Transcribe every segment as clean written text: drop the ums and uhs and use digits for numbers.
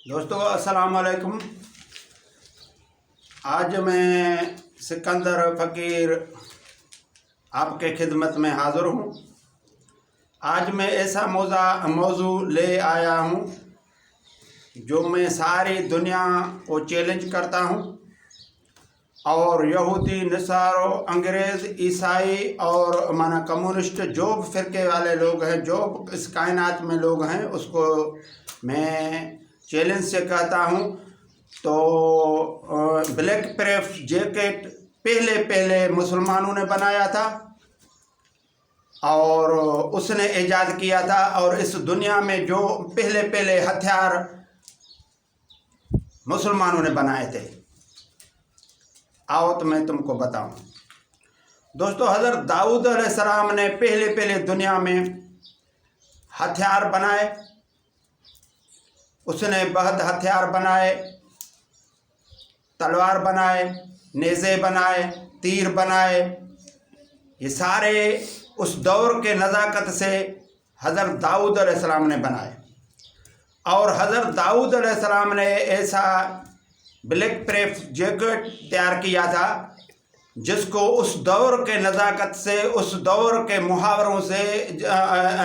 दोस्तों अस्सलाम वालेकुम। आज मैं सिकंदर फ़कीर आपके खिदमत में हाज़िर हूँ। आज मैं ऐसा मौजू ले आया हूँ जो मैं सारी दुनिया को चैलेंज करता हूँ और यहूदी, नसारो, अंग्रेज़, ईसाई और माना कम्युनिस्ट जो फ़िरके वाले लोग हैं, जो इस कायनात में लोग हैं, उसको मैं चैलेंज से कहता हूँ। तो ब्लैक प्रेफ जैकेट पहले मुसलमानों ने बनाया था और उसने ईजाद किया था, और इस दुनिया में जो पहले हथियार मुसलमानों ने बनाए थे, आओ तो मैं तुमको बताऊं। दोस्तों, हज़रत दाऊद अलैहिस्सलाम ने पहले दुनिया में हथियार बनाए। उसने बहुत हथियार बनाए, तलवार बनाए, नेज़े बनाए, तीर बनाए। ये सारे उस दौर के नज़ाकत से हज़रत दाऊद अलैहिस्सलाम ने बनाए। और हज़रत दाऊद अलैहिस्सलाम ने ऐसा ब्लैक प्रेफ जैकेट तैयार किया था जिसको उस दौर के नज़ाकत से, उस दौर के मुहावरों से,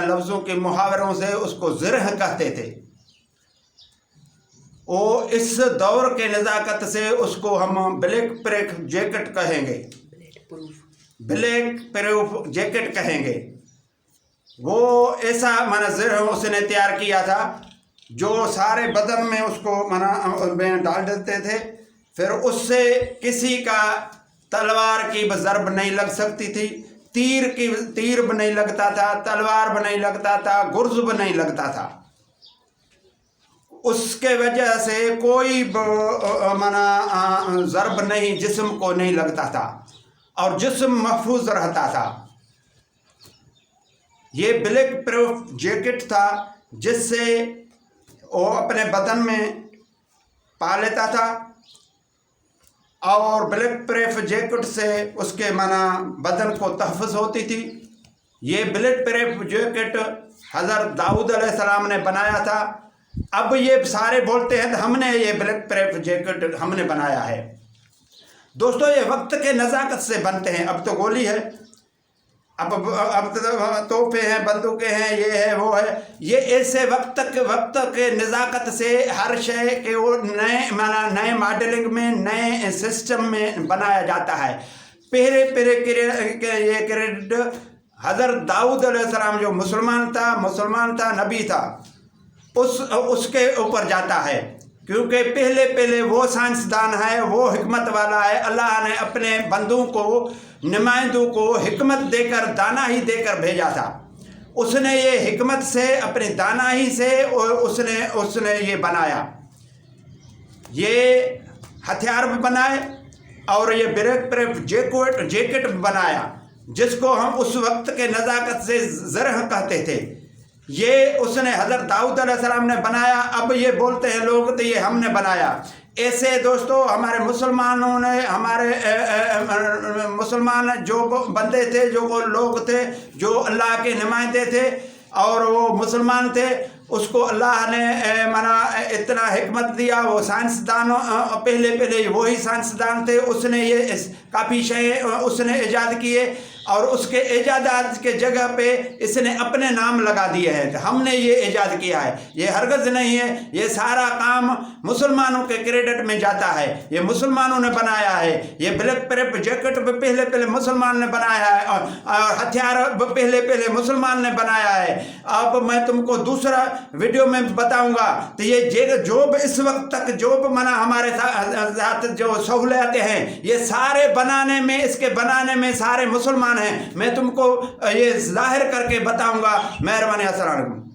लफ्ज़ों के मुहावरों से उसको ज़िरह कहते थे। वो इस दौर के नज़ाकत से उसको हम ब्लैक प्रेफ जैकेट कहेंगे, ब्लैक प्रेफ जैकेट कहेंगे। वो ऐसा माना ज़िरह उसने तैयार किया था जो सारे बदन में उसको माना डाल देते थे। फिर उससे किसी का तलवार की ज़रब नहीं लग सकती थी, तीर भी नहीं लगता था, तलवार भी नहीं लगता था, गुर्ज भी नहीं लगता था। उसके वजह से कोई माना ज़रब नहीं, जिस्म को नहीं लगता था और जिस्म महफूज रहता था। ये ब्लैक प्रेफ जैकेट था जिससे वो अपने बदन में पा लेता था, और ब्लैक प्रेफ जैकेट से उसके माना बदन को तहफ़्फ़ुज़ होती थी। ये ब्लैक प्रेफ जैकेट हज़रत दाऊद अलैहिस्सलाम ने बनाया था। अब ये सारे बोलते हैं हमने ये ब्लैक प्रेफ जैकेट हमने बनाया है। दोस्तों, ये वक्त के नज़ाकत से बनते हैं। अब तो गोली है, अब तो तोहफे हैं, बंदूकें हैं, ये है वो है। ये ऐसे वक्त के नज़ाकत से हर शय के वो नए मॉडलिंग में, नए सिस्टम में बनाया जाता है। पहले ये क्रेडिट हज़रत दाऊद अलैहिस्सलाम जो मुसलमान था, नबी था, उसके ऊपर जाता है, क्योंकि पहले वो साइंसदान है, वो हिकमत वाला है। अल्लाह ने अपने बंदों को, नुमाइंदों को हिकमत देकर, दाना ही देकर भेजा था। उसने ये हिकमत से, अपने दाना ही से उसने ये बनाया, ये हथियार भी बनाए और ये ब्लैक प्रेफ जैकेट भी बनाया, जिसको हम उस वक्त के नज़ाकत से ज़रह कहते थे। ये उसने हज़रत दाऊद अलैहिस्सलाम ने बनाया। अब ये बोलते हैं लोग तो ये हमने बनाया। ऐसे दोस्तों, हमारे मुसलमानों ने, हमारे मुसलमान जो बंदे थे, जो लोग थे, जो अल्लाह के नुमाइंदे थे और वो मुसलमान थे, उसको अल्लाह ने माना इतना हिकमत दिया। वो साइंसदान पहले वही साइंसदान थे। उसने ये काफ़ी शय उसने ईजाद किए और उसके ईजादात के जगह पे इसने अपने नाम लगा दिए हैं। हमने ये ईजाद किया है, ये हरगज़ नहीं है। ये सारा काम मुसलमानों के क्रेडिट में जाता है। ये मुसलमानों ने बनाया है। ये ब्लैक प्रेफ जैकेट पहले मुसलमान ने बनाया है और हथियार पहले मुसलमान ने बनाया है। अब मैं तुमको दूसरा वीडियो में बताऊंगा। तो ये जो भी इस वक्त तक जो भी मना हमारे साथ जो सहूलियतें हैं, ये सारे बनाने में, इसके बनाने में सारे मुसलमान हैं। मैं तुमको ये ज़ाहिर करके बताऊंगा। मेहरबानी। अस्सलाम वालेकुम।